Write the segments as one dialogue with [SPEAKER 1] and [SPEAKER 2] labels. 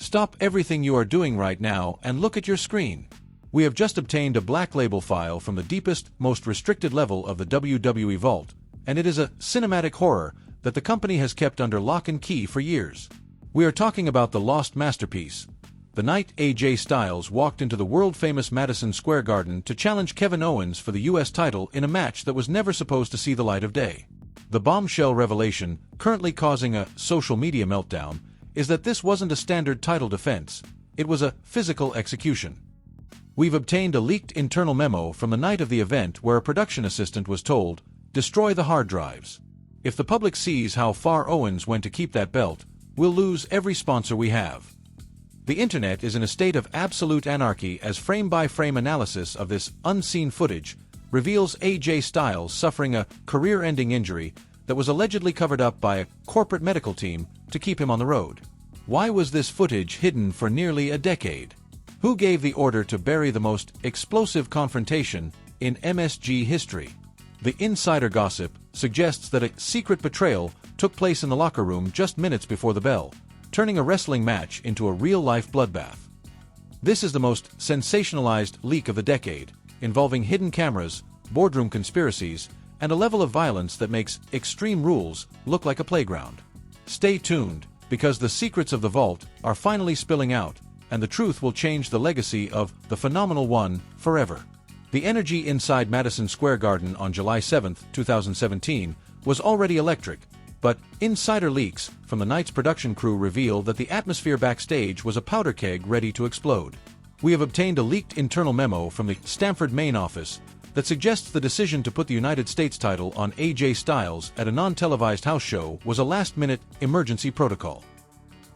[SPEAKER 1] Stop everything you are doing right now and look at your screen. We have just obtained a black label file from the deepest, most restricted level of the WWE vault, and it is a cinematic horror that the company has kept under lock and key for years. We are talking about the lost masterpiece. The night AJ Styles walked into the world-famous Madison Square Garden to challenge Kevin Owens for the US title in a match that was never supposed to see the light of day. The bombshell revelation, currently causing a social media meltdown, is that this wasn't a standard title defense, it was a physical execution. We've obtained a leaked internal memo from the night of the event where a production assistant was told, "Destroy the hard drives. If the public sees how far Owens went to keep that belt, we'll lose every sponsor we have." The internet is in a state of absolute anarchy as frame-by-frame analysis of this unseen footage reveals AJ Styles suffering a career-ending injury that was allegedly covered up by a corporate medical team to keep him on the road. Why was this footage hidden for nearly a decade? Who gave the order to bury the most explosive confrontation in MSG history? The insider gossip suggests that a secret betrayal took place in the locker room just minutes before the bell, turning a wrestling match into a real-life bloodbath. This is the most sensationalized leak of the decade, involving hidden cameras, boardroom conspiracies, and a level of violence that makes Extreme Rules look like a playground. Stay tuned, because the secrets of the vault are finally spilling out, and the truth will change the legacy of the Phenomenal One forever. The energy inside Madison Square Garden on July 7, 2017, was already electric, but insider leaks from the night's production crew reveal that the atmosphere backstage was a powder keg ready to explode. We have obtained a leaked internal memo from the Stamford main office that suggests the decision to put the United States title on AJ Styles at a non-televised house show was a last-minute emergency protocol.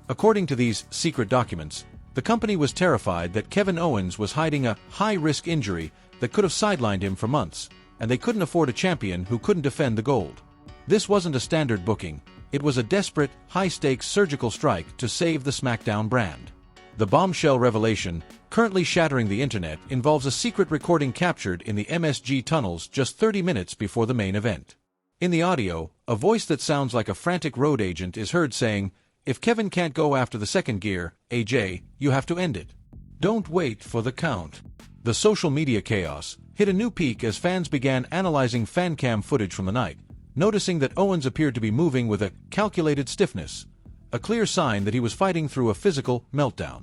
[SPEAKER 1] According to these secret documents, the company was terrified that Kevin Owens was hiding a high-risk injury that could have sidelined him for months, and they couldn't afford a champion who couldn't defend the gold. This wasn't a standard booking, it was a desperate, high-stakes surgical strike to save the SmackDown brand. The bombshell revelation, currently shattering the internet, involves a secret recording captured in the MSG tunnels just 30 minutes before the main event. In the audio, a voice that sounds like a frantic road agent is heard saying, "If Kevin can't go after the second gear, AJ, you have to end it. Don't wait for the count." The social media chaos hit a new peak as fans began analyzing fan cam footage from the night, noticing that Owens appeared to be moving with a calculated stiffness, a clear sign that he was fighting through a physical meltdown.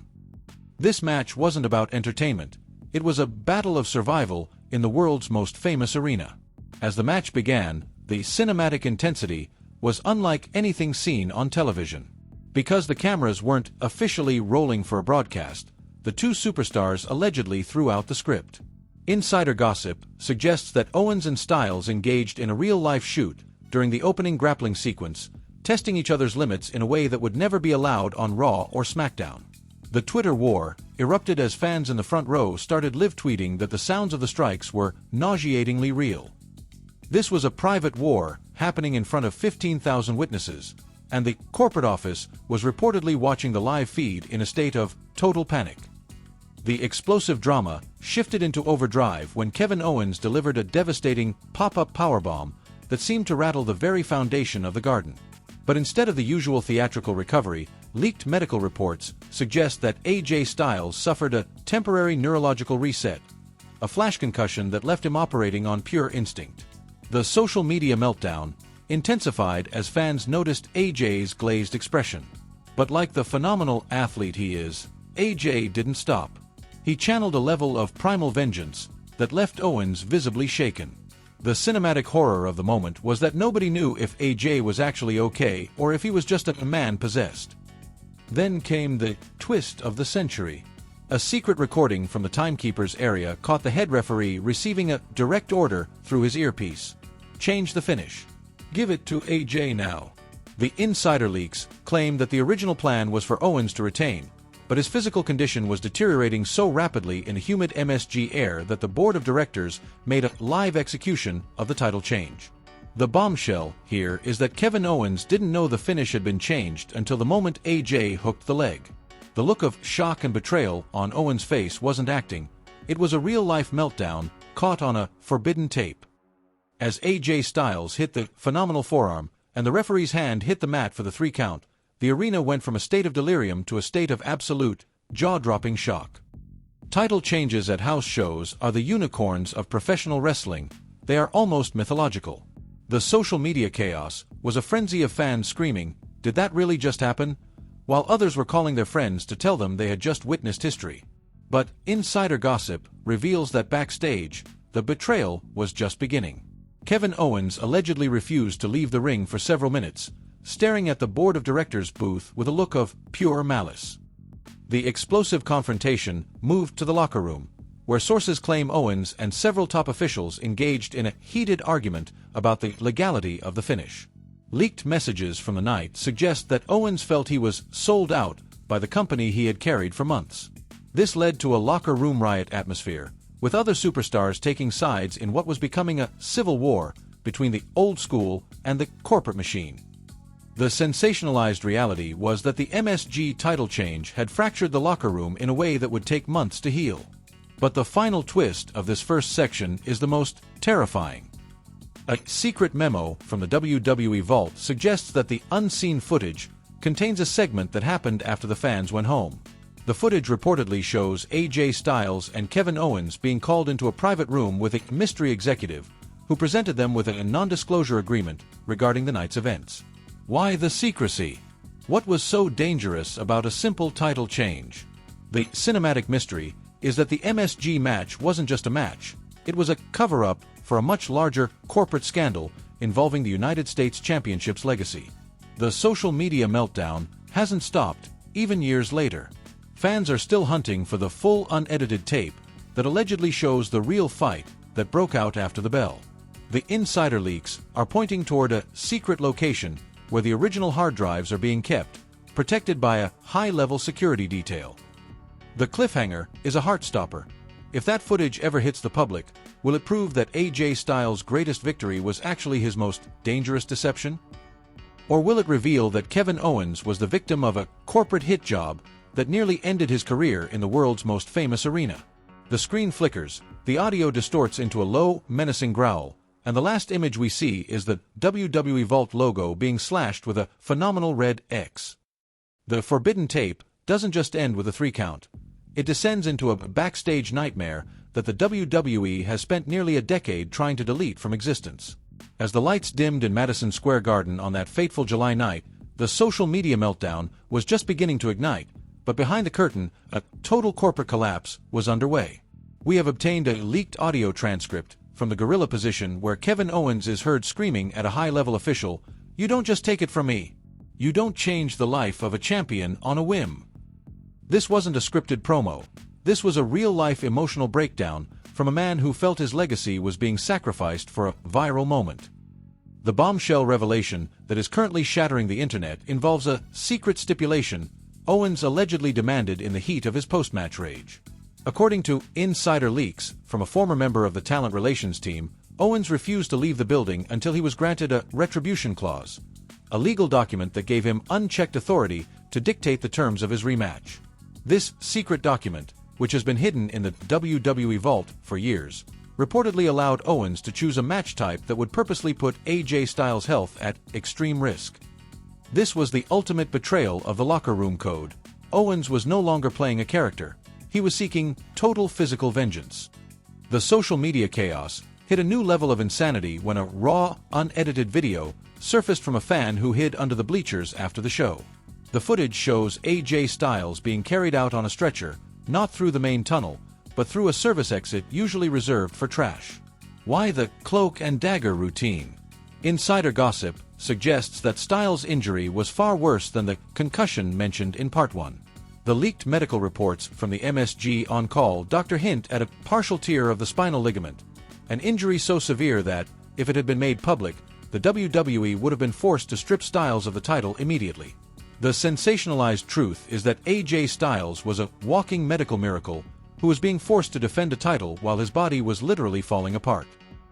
[SPEAKER 1] This match wasn't about entertainment, it was a battle of survival in the world's most famous arena. As the match began, the cinematic intensity was unlike anything seen on television. Because the cameras weren't officially rolling for a broadcast, the two superstars allegedly threw out the script. Insider gossip suggests that Owens and Styles engaged in a real-life shoot during the opening grappling sequence, testing each other's limits in a way that would never be allowed on Raw or SmackDown. The Twitter war erupted as fans in the front row started live-tweeting that the sounds of the strikes were nauseatingly real. This was a private war happening in front of 15,000 witnesses, and the corporate office was reportedly watching the live feed in a state of total panic. The explosive drama shifted into overdrive when Kevin Owens delivered a devastating pop-up powerbomb that seemed to rattle the very foundation of the Garden. But instead of the usual theatrical recovery, leaked medical reports suggest that AJ Styles suffered a temporary neurological reset, a flash concussion that left him operating on pure instinct. The social media meltdown intensified as fans noticed AJ's glazed expression. But like the phenomenal athlete he is, AJ didn't stop. He channeled a level of primal vengeance that left Owens visibly shaken. The cinematic horror of the moment was that nobody knew if AJ was actually okay or if he was just a man possessed. Then came the twist of the century. A secret recording from the timekeeper's area caught the head referee receiving a direct order through his earpiece. Change the finish. Give it to AJ now. The insider leaks claim that the original plan was for Owens to retain, but his physical condition was deteriorating so rapidly in humid MSG air that the board of directors made a live execution of the title change. The bombshell here is that Kevin Owens didn't know the finish had been changed until the moment AJ hooked the leg. The look of shock and betrayal on Owens' face wasn't acting, it was a real-life meltdown caught on a forbidden tape. As AJ Styles hit the phenomenal forearm and the referee's hand hit the mat for the 3 count, the arena went from a state of delirium to a state of absolute, jaw-dropping shock. Title changes at house shows are the unicorns of professional wrestling. They are almost mythological. The social media chaos was a frenzy of fans screaming, "Did that really just happen?" while others were calling their friends to tell them they had just witnessed history. But insider gossip reveals that backstage, the betrayal was just beginning. Kevin Owens allegedly refused to leave the ring for several minutes, staring at the board of directors booth with a look of pure malice. The explosive confrontation moved to the locker room, where sources claim Owens and several top officials engaged in a heated argument about the legality of the finish. Leaked messages from the night suggest that Owens felt he was sold out by the company he had carried for months. This led to a locker room riot atmosphere, with other superstars taking sides in what was becoming a civil war between the old school and the corporate machine. The sensationalized reality was that the MSG title change had fractured the locker room in a way that would take months to heal. But the final twist of this first section is the most terrifying. A secret memo from the WWE Vault suggests that the unseen footage contains a segment that happened after the fans went home. The footage reportedly shows AJ Styles and Kevin Owens being called into a private room with a mystery executive who presented them with a non-disclosure agreement regarding the night's events. Why the secrecy? What was so dangerous about a simple title change? The cinematic mystery is that the MSG match wasn't just a match, it was a cover-up for a much larger corporate scandal involving the United States Championship's legacy. The social media meltdown hasn't stopped, even years later. Fans are still hunting for the full unedited tape that allegedly shows the real fight that broke out after the bell. The insider leaks are pointing toward a secret location where the original hard drives are being kept, protected by a high-level security detail. The cliffhanger is a heart-stopper. If that footage ever hits the public, will it prove that AJ Styles' greatest victory was actually his most dangerous deception? Or will it reveal that Kevin Owens was the victim of a corporate hit job that nearly ended his career in the world's most famous arena? The screen flickers, the audio distorts into a low, menacing growl, and the last image we see is the WWE Vault logo being slashed with a phenomenal red X. The forbidden tape doesn't just end with a 3 count. It descends into a backstage nightmare that the WWE has spent nearly a decade trying to delete from existence. As the lights dimmed in Madison Square Garden on that fateful July night, the social media meltdown was just beginning to ignite, but behind the curtain, a total corporate collapse was underway. We have obtained a leaked audio transcript from the gorilla position where Kevin Owens is heard screaming at a high-level official, "You don't just take it from me. You don't change the life of a champion on a whim." This wasn't a scripted promo. This was a real-life emotional breakdown from a man who felt his legacy was being sacrificed for a viral moment. The bombshell revelation that is currently shattering the internet involves a secret stipulation Owens allegedly demanded in the heat of his post-match rage. According to insider leaks from a former member of the talent relations team, Owens refused to leave the building until he was granted a retribution clause, a legal document that gave him unchecked authority to dictate the terms of his rematch. This secret document, which has been hidden in the WWE Vault for years, reportedly allowed Owens to choose a match type that would purposely put AJ Styles' health at extreme risk. This was the ultimate betrayal of the locker room code. Owens was no longer playing a character. He was seeking total physical vengeance. The social media chaos hit a new level of insanity when a raw, unedited video surfaced from a fan who hid under the bleachers after the show. The footage shows AJ Styles being carried out on a stretcher, not through the main tunnel, but through a service exit usually reserved for trash. Why the cloak and dagger routine? Insider gossip suggests that Styles' injury was far worse than the concussion mentioned in Part 1. The leaked medical reports from the MSG on-call doctor hint at a partial tear of the spinal ligament, an injury so severe that, if it had been made public, the WWE would have been forced to strip Styles of the title immediately. The sensationalized truth is that AJ Styles was a walking medical miracle who was being forced to defend a title while his body was literally falling apart.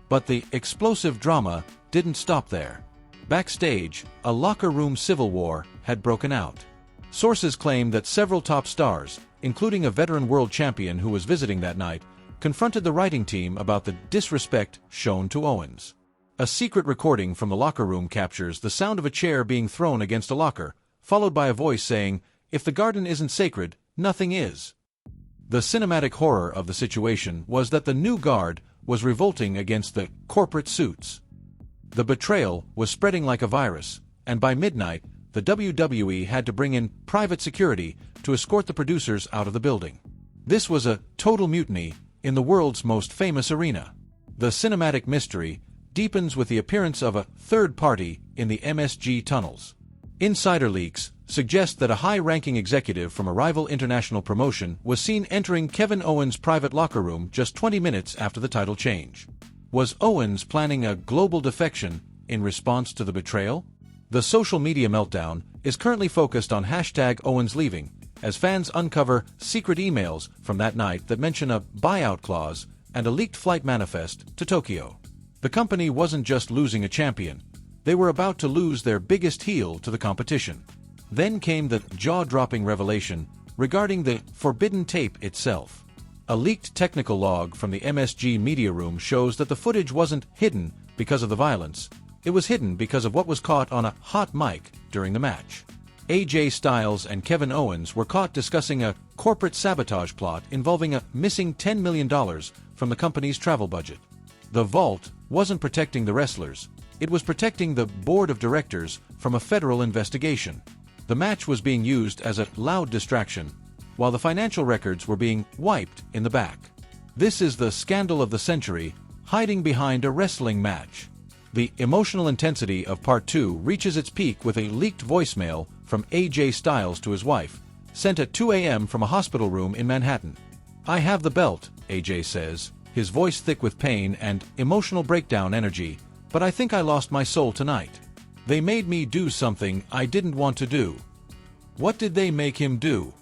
[SPEAKER 1] But the explosive drama didn't stop there. Backstage, a locker room civil war had broken out. Sources claim that several top stars, including a veteran world champion who was visiting that night, confronted the writing team about the disrespect shown to Owens. A secret recording from the locker room captures the sound of a chair being thrown against a locker, followed by a voice saying, "If the garden isn't sacred, nothing is." The cinematic horror of the situation was that the new guard was revolting against the corporate suits. The betrayal was spreading like a virus, and by midnight, the WWE had to bring in private security to escort the producers out of the building. This was a total mutiny in the world's most famous arena. The cinematic mystery deepens with the appearance of a third party in the MSG tunnels. Insider leaks suggest that a high-ranking executive from a rival international promotion was seen entering Kevin Owens' private locker room just 20 minutes after the title change. Was Owens planning a global defection in response to the betrayal? The social media meltdown is currently focused on #OwensLeaving, as fans uncover secret emails from that night that mention a buyout clause and a leaked flight manifest to Tokyo. The company wasn't just losing a champion, they were about to lose their biggest heel to the competition. Then came the jaw-dropping revelation regarding the forbidden tape itself. A leaked technical log from the MSG media room shows that the footage wasn't hidden because of the violence. It was hidden because of what was caught on a hot mic during the match. AJ Styles and Kevin Owens were caught discussing a corporate sabotage plot involving a missing $10 million from the company's travel budget. The vault wasn't protecting the wrestlers, it was protecting the board of directors from a federal investigation. The match was being used as a loud distraction, while the financial records were being wiped in the back. This is the scandal of the century, hiding behind a wrestling match. The emotional intensity of Part 2 reaches its peak with a leaked voicemail from AJ Styles to his wife, sent at 2 a.m. from a hospital room in Manhattan. "I have the belt," AJ says, his voice thick with pain and emotional breakdown energy, "but I think I lost my soul tonight. They made me do something I didn't want to do." What did they make him do?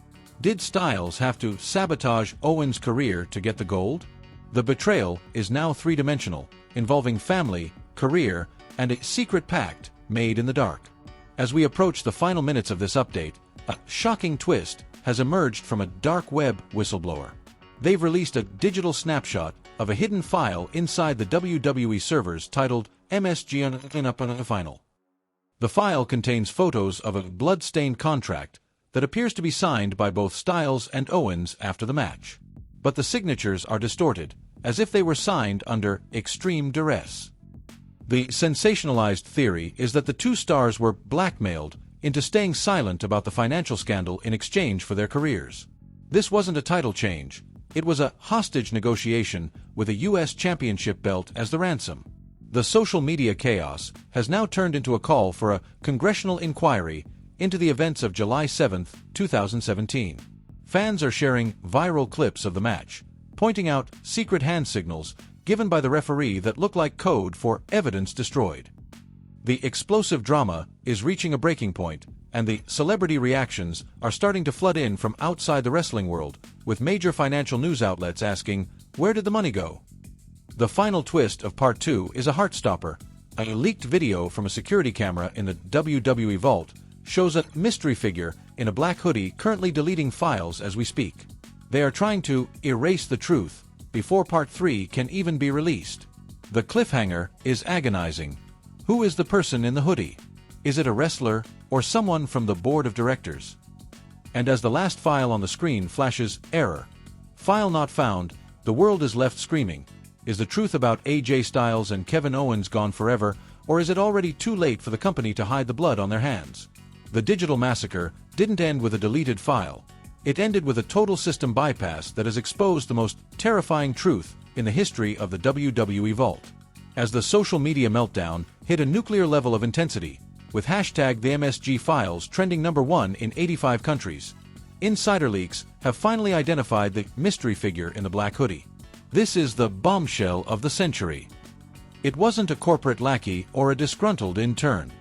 [SPEAKER 1] Did Styles have to sabotage Owens' career to get the gold? The betrayal is now three-dimensional, involving family, career, and a secret pact made in the dark. As we approach the final minutes of this update, a shocking twist has emerged from a dark web whistleblower. They've released a digital snapshot of a hidden file inside the WWE servers titled MSG Final. The file contains photos of a blood-stained contract that appears to be signed by both Styles and Owens after the match. But the signatures are distorted, as if they were signed under extreme duress. The sensationalized theory is that the two stars were blackmailed into staying silent about the financial scandal in exchange for their careers. This wasn't a title change, it was a hostage negotiation with a U.S. championship belt as the ransom. The social media chaos has now turned into a call for a congressional inquiry into the events of July 7, 2017. Fans are sharing viral clips of the match, pointing out secret hand signals given by the referee that look like code for evidence destroyed. The explosive drama is reaching a breaking point, and the celebrity reactions are starting to flood in from outside the wrestling world, with major financial news outlets asking, "Where did the money go?" The final twist of Part 2 is a heartstopper. A leaked video from a security camera in the WWE vault shows a mystery figure in a black hoodie currently deleting files as we speak. They are trying to erase the truth before Part 3 can even be released. The cliffhanger is agonizing. Who is the person in the hoodie? Is it a wrestler or someone from the board of directors? And as the last file on the screen flashes error, file not found, the world is left screaming. Is the truth about AJ Styles and Kevin Owens gone forever, or is it already too late for the company to hide the blood on their hands? The digital massacre didn't end with a deleted file. It ended with a total system bypass that has exposed the most terrifying truth in the history of the WWE Vault. As the social media meltdown hit a nuclear level of intensity, with the MSG files trending #1 in 85 countries, insider leaks have finally identified the mystery figure in the black hoodie. This is the bombshell of the century. It wasn't a corporate lackey or a disgruntled intern.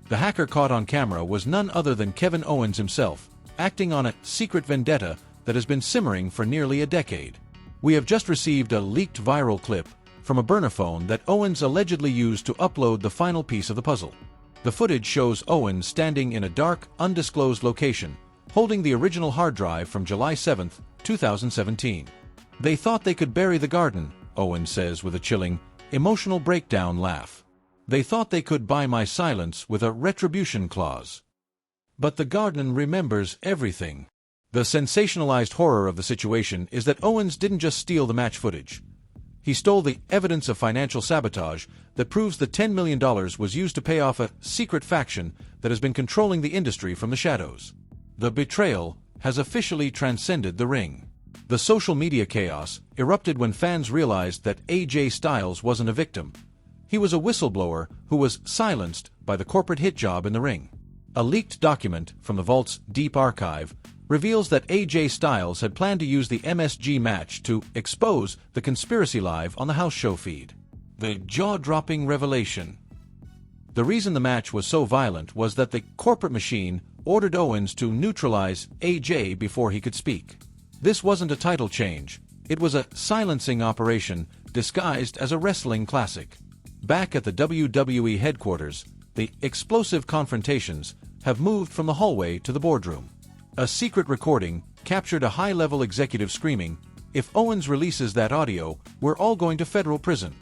[SPEAKER 1] The hacker caught on camera was none other than Kevin Owens himself, acting on a secret vendetta that has been simmering for nearly a decade. We have just received a leaked viral clip from a burner phone that Owens allegedly used to upload the final piece of the puzzle. The footage shows Owens standing in a dark, undisclosed location, holding the original hard drive from July 7, 2017. "They thought they could bury the garden," Owens says with a chilling, emotional breakdown laugh. "They thought they could buy my silence with a retribution clause." But the Garden remembers everything. The sensationalized horror of the situation is that Owens didn't just steal the match footage. He stole the evidence of financial sabotage that proves the $10 million was used to pay off a secret faction that has been controlling the industry from the shadows. The betrayal has officially transcended the ring. The social media chaos erupted when fans realized that AJ Styles wasn't a victim. He was a whistleblower who was silenced by the corporate hit job in the ring. A leaked document from the Vault's deep archive reveals that AJ Styles had planned to use the MSG match to expose the conspiracy live on the house show feed. The jaw-dropping revelation. The reason the match was so violent was that the corporate machine ordered Owens to neutralize AJ before he could speak. This wasn't a title change. It was a silencing operation disguised as a wrestling classic. Back at the WWE headquarters, the explosive confrontations have moved from the hallway to the boardroom. A secret recording captured a high-level executive screaming, "If Owens releases that audio, we're all going to federal prison."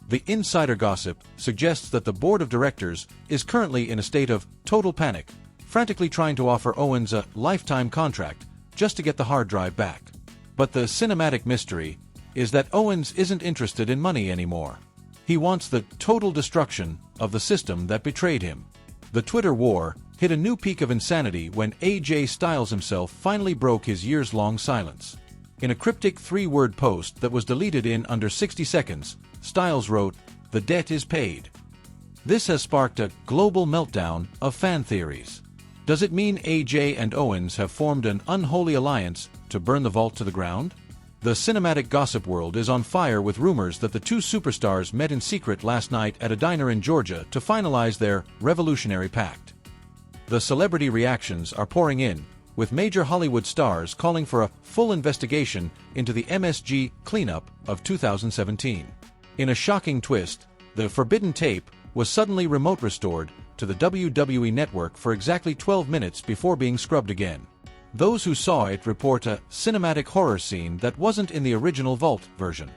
[SPEAKER 1] The insider gossip suggests that the board of directors is currently in a state of total panic, frantically trying to offer Owens a lifetime contract just to get the hard drive back. But the cinematic mystery is that Owens isn't interested in money anymore. He wants the total destruction of the system that betrayed him. The Twitter war hit a new peak of insanity when AJ Styles himself finally broke his years-long silence. In a cryptic 3-word post that was deleted in under 60 seconds, Styles wrote, "The debt is paid." This has sparked a global meltdown of fan theories. Does it mean AJ and Owens have formed an unholy alliance to burn the Vault to the ground? The cinematic gossip world is on fire with rumors that the two superstars met in secret last night at a diner in Georgia to finalize their revolutionary pact. The celebrity reactions are pouring in, with major Hollywood stars calling for a full investigation into the MSG cleanup of 2017. In a shocking twist, the forbidden tape was suddenly remote restored to the WWE network for exactly 12 minutes before being scrubbed again. Those who saw it report a cinematic horror scene that wasn't in the original Vault version.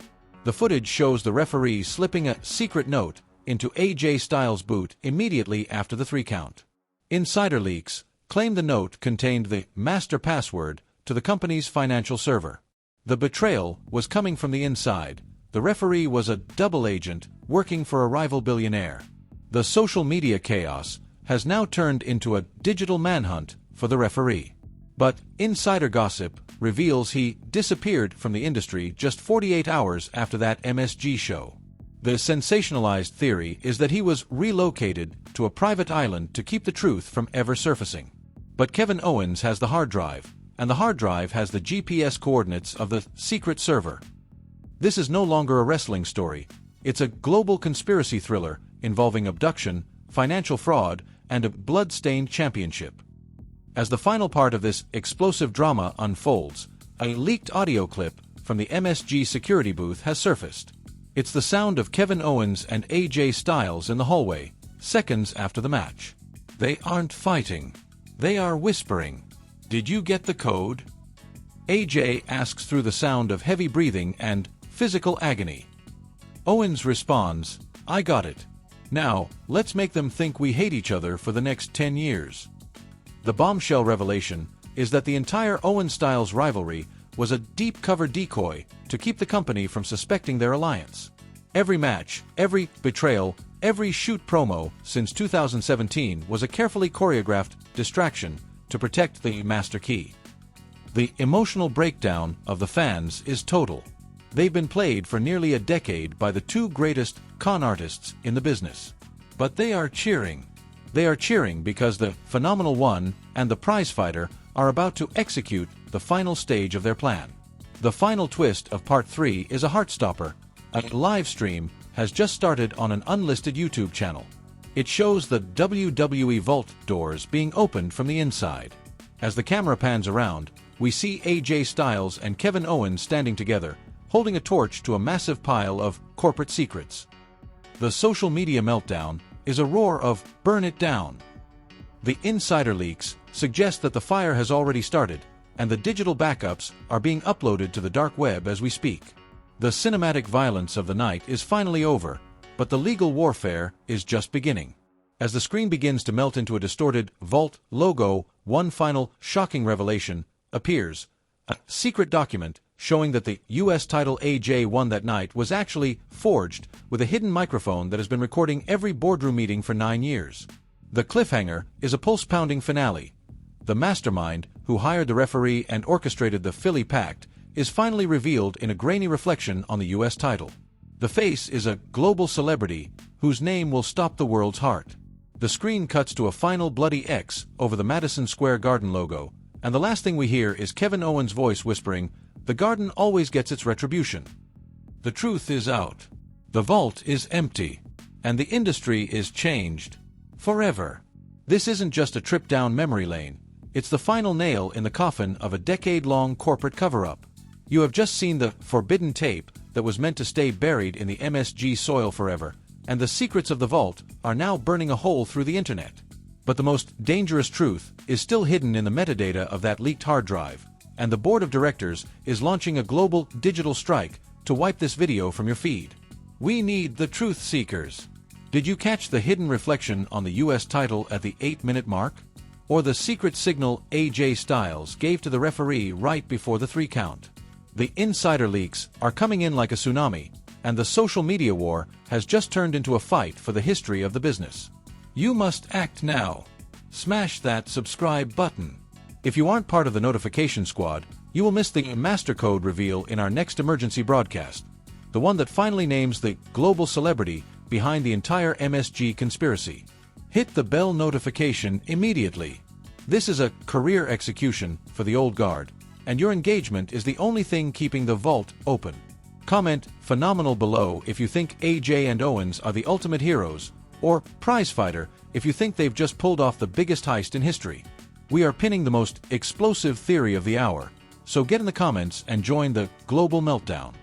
[SPEAKER 1] The footage shows the referee slipping a secret note into AJ Styles' boot immediately after the 3 count. Insider leaks claim the note contained the master password to the company's financial server. The betrayal was coming from the inside. The referee was a double agent working for a rival billionaire. The social media chaos has now turned into a digital manhunt for the referee. But insider gossip reveals he disappeared from the industry just 48 hours after that MSG show. The sensationalized theory is that he was relocated to a private island to keep the truth from ever surfacing. But Kevin Owens has the hard drive, and the hard drive has the GPS coordinates of the secret server. This is no longer a wrestling story. It's a global conspiracy thriller involving abduction, financial fraud, and a blood-stained championship. As the final part of this explosive drama unfolds, a leaked audio clip from the MSG security booth has surfaced. It's the sound of Kevin Owens and AJ Styles in the hallway, seconds after the match. They aren't fighting. They are whispering. "Did you get the code?" AJ asks through the sound of heavy breathing and physical agony. Owens responds, "I got it. Now, let's make them think we hate each other for the next 10 years. The bombshell revelation is that the entire Owens-Styles rivalry was a deep-cover decoy to keep the company from suspecting their alliance. Every match, every betrayal, every shoot promo since 2017 was a carefully choreographed distraction to protect the master key. The emotional breakdown of the fans is total. They've been played for nearly a decade by the 2 greatest con artists in the business. But they are cheering. They are cheering because the Phenomenal One and the prizefighter are about to execute the final stage of their plan. The final twist of Part 3 is a heartstopper. A live stream has just started on an unlisted YouTube channel. It shows the WWE Vault doors being opened from the inside. As the camera pans around, we see AJ Styles and Kevin Owens standing together, holding a torch to a massive pile of corporate secrets. The social media meltdown is a roar of "burn it down." The insider leaks suggest that the fire has already started, and the digital backups are being uploaded to the dark web as we speak. The cinematic violence of the night is finally over, but the legal warfare is just beginning. As the screen begins to melt into a distorted Vault logo, one final shocking revelation appears. A secret document showing that the U.S. title AJ won that night was actually forged with a hidden microphone that has been recording every boardroom meeting for 9 years. The cliffhanger is a pulse-pounding finale. The mastermind, who hired the referee and orchestrated the Philly Pact, is finally revealed in a grainy reflection on the U.S. title. The face is a global celebrity whose name will stop the world's heart. The screen cuts to a final bloody X over the Madison Square Garden logo, and the last thing we hear is Kevin Owens' voice whispering, "The Garden always gets its retribution." The truth is out. The vault is empty, and the industry is changed forever. This isn't just a trip down memory lane. It's the final nail in the coffin of a decade-long corporate cover-up. You have just seen the forbidden tape that was meant to stay buried in the MSG soil forever, and the secrets of the vault are now burning a hole through the internet. But the most dangerous truth is still hidden in the metadata of that leaked hard drive, and the board of directors is launching a global digital strike to wipe this video from your feed. We need the truth seekers. Did you catch the hidden reflection on the US title at the 8-minute mark? Or the secret signal AJ Styles gave to the referee right before the 3 count? The insider leaks are coming in like a tsunami, and the social media war has just turned into a fight for the history of the business. You must act now. Smash that subscribe button. If you aren't part of the notification squad, you will miss the master code reveal in our next emergency broadcast, the one that finally names the global celebrity behind the entire MSG conspiracy. Hit the bell notification immediately. This is a career execution for the old guard, and your engagement is the only thing keeping the vault open. Comment "phenomenal" below if you think AJ and Owens are the ultimate heroes, or prizefighter if you think they've just pulled off the biggest heist in history. We are pinning the most explosive theory of the hour, so get in the comments and join the global meltdown.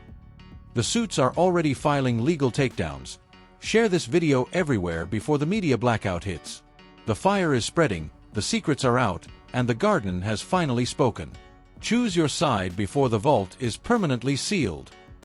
[SPEAKER 1] The suits are already filing legal takedowns. Share this video everywhere before the media blackout hits. The fire is spreading, the secrets are out, and the garden has finally spoken. Choose your side before the vault is permanently sealed.